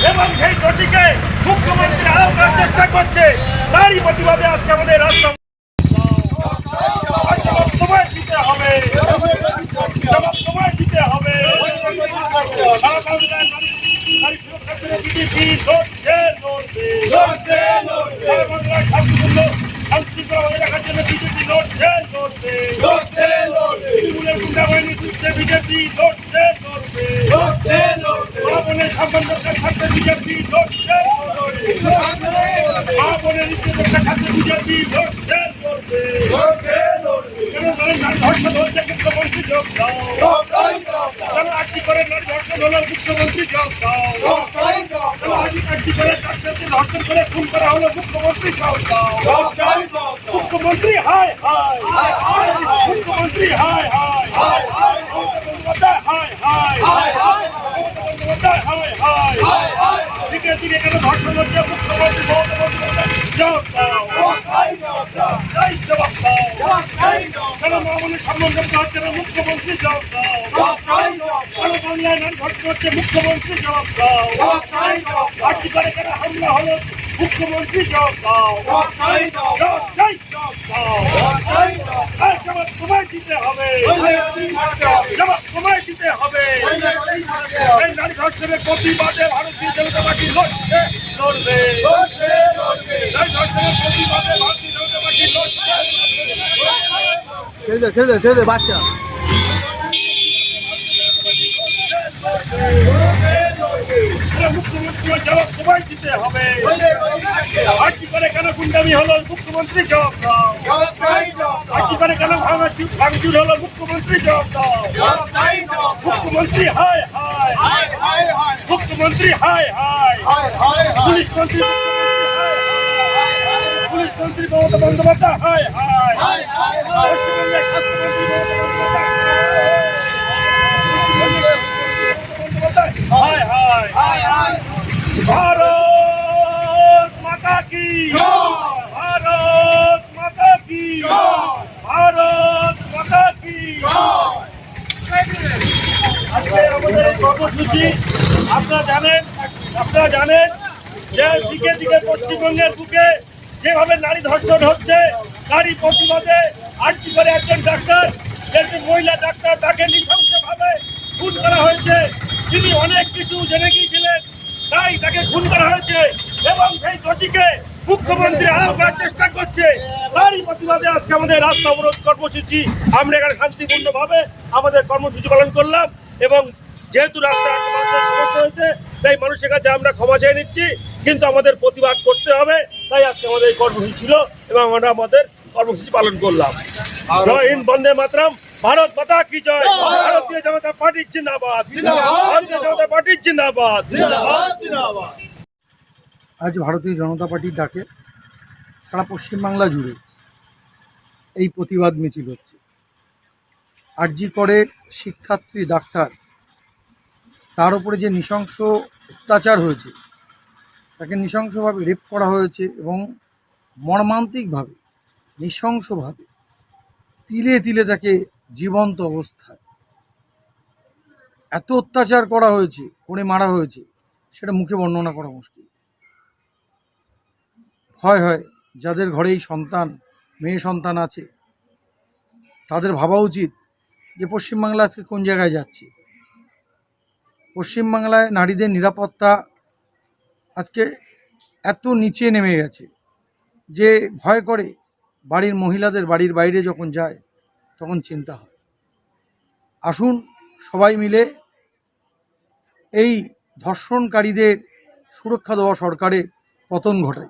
এবং সেই দোষীকে মুখ্যমন্ত্রী আড়াল করার চেষ্টা করছে। তারই প্রতিবাদে আজকে আমাদের রাস্তা সময় দিতে হবে, সময় দিতে হবে। বিজেপি লড়ছে লড়বে, শান্তিশৃঙ্খলা বজায় রাখার জন্য বিজেপি লড়ছে লড়বে, তৃণমূলের গুন্ডা বাহিনী যুদ্ধে বিজেপি লড়ছে লড়বে, মহাবনের সম্মান রক্ষার স্বার্থে বিজেপি লড়ছে মহাবনের নিত্যরক্ষার স্বার্থে বিজেপি লড়ছে লড়বে। কেন ধর্ষণ হচ্ছে মুখ্যমন্ত্রী যোগ দাও, কেন আটটি করে ধর্ষণ হলো মুখ্যমন্ত্রী যোগ দাও, আটটি করে ধর্ষণ করে খুন করা হলো মুখ্যমন্ত্রী যোগ দাও, মুখ্যমন্ত্রী হায় হায়, মুখ্যমন্ত্রী হায় হায়, হায় হায়, দিকে দিকে কেন ধর্ষণ হচ্ছে মুখ্যমন্ত্রী যোগ দাও, জবাব দাও, কেন মামুনের সম্মান করতে হচ্ছে না মুখ্যমন্ত্রী জবাব দাও, কেন বাংলায় নাম ধর্ষণ হচ্ছে মুখ্যমন্ত্রী জবাব দাও, আটটি করে কেন হামলা হলো মুখ্যমন্ত্রী জবাব দাও, জবাব সময় দিতে হবে, জবাব সময় দিতে হবে। এই নারী ধর্ষণের প্রতিবাদে ভারতীয় জনতা পার্টি লড়ছে লড়বে, নারী ধর্ষণের প্রতিবাদে ভারতীয় জনতা পার্টি লড়ছে। ছেড়ে দে বাচ্চা। মুখ্যমন্ত্রী জবাব সময় দিতে হবে। আটটি করে কেন গুন্ডামি হলো মুখ্যমন্ত্রী জবাব দাও, আটটি করে কেন ভাঙচুর হলো মুখ্যমন্ত্রী জবাব দাও, মুখ্যমন্ত্রী হায় হায়, মুখ্যমন্ত্রী হায় হায়, পুলিশ মন্ত্রী পুলিশ মন্ত্রী মমতা বন্দ্যোপাধ্যায় হায় হায়, পশ্চিমবঙ্গের স্বাস্থ্যমন্ত্রী মমতা বন্দ্যোপাধ্যায় হায় হায়। ভারত মাতা কি, ভারত মাতা কি, ভারত মাতা কি। আজকে আমাদের এই কর্মসূচি আপনারা জানেন যে দিকে দিকে পশ্চিমবঙ্গের বুকে যেভাবে নারী ধর্ষণ হচ্ছে, নারী প্রতিবাদে আটটি করে একজন ডাক্তার, একজন মহিলা ডাক্তার, তাকে নৃশংসভাবে খুন করা হয়েছে। তিনি অনেক কিছু জেনে গিয়েছিলেন, তাই তাকে খুন করা হয়েছে এবং সেই দোষীকে মুখ্যমন্ত্রী আড়াল করার চেষ্টা করছে। তারই প্রতিবাদে আজকে আমাদের রাস্তা অবরোধ কর্মসূচি, আমরা এখানে শান্তিপূর্ণভাবে আমাদের কর্মসূচি পালন করলাম। এবং যেহেতু রাস্তায় মানুষের সমস্যা হয়েছে, তাই মানুষের কাছে আমরা ক্ষমা চেয়ে নিচ্ছি, কিন্তু আমাদের প্রতিবাদ করতে হবে। তাই আজকে আমাদের এই কর্মসূচি ছিল এবং আমরা আমাদের কর্মসূচি পালন করলাম। জয় হিন্দ, বন্দে মাতরম, ভারত মাতা কি জয়, ভারতীয় জনতা পার্টির জিন্দাবাদ, ভারতীয় জনতা পার্টির জিন্দাবাদ। আজ ভারতীয় জনতা পার্টির ডাকে সারা পশ্চিমবাংলা জুড়ে এই প্রতিবাদ মিছিল হচ্ছে। আরজি করের শিক্ষার্থী ডাক্তার, তার উপরে যে নৃশংস অত্যাচার হয়েছে, তাকে নৃশংসভাবে রেপ করা হয়েছে এবং মর্মান্তিকভাবে নৃশংসভাবে তিলে তিলে তাকে জীবন্ত অবস্থায় এত অত্যাচার করা হয়েছে, করে মারা হয়েছে, সেটা মুখে বর্ণনা করা মুশকিল। হয় যাদের ঘরে এই সন্তান, মেয়ে সন্তান আছে, তাদের ভাবা উচিত যে পশ্চিমবাংলা আজকে কোন জায়গায় যাচ্ছে। পশ্চিমবাংলায় নারীদের নিরাপত্তা আজকে এত নিচে নেমে গেছে যে ভয় করে বাড়ির মহিলাদের বাড়ির বাইরে যখন যায় তখন চিন্তা হয়। আসুন সবাই মিলে এই ধর্ষণকারীদের সুরক্ষা দেওয়া সরকারের পতন ঘটাই।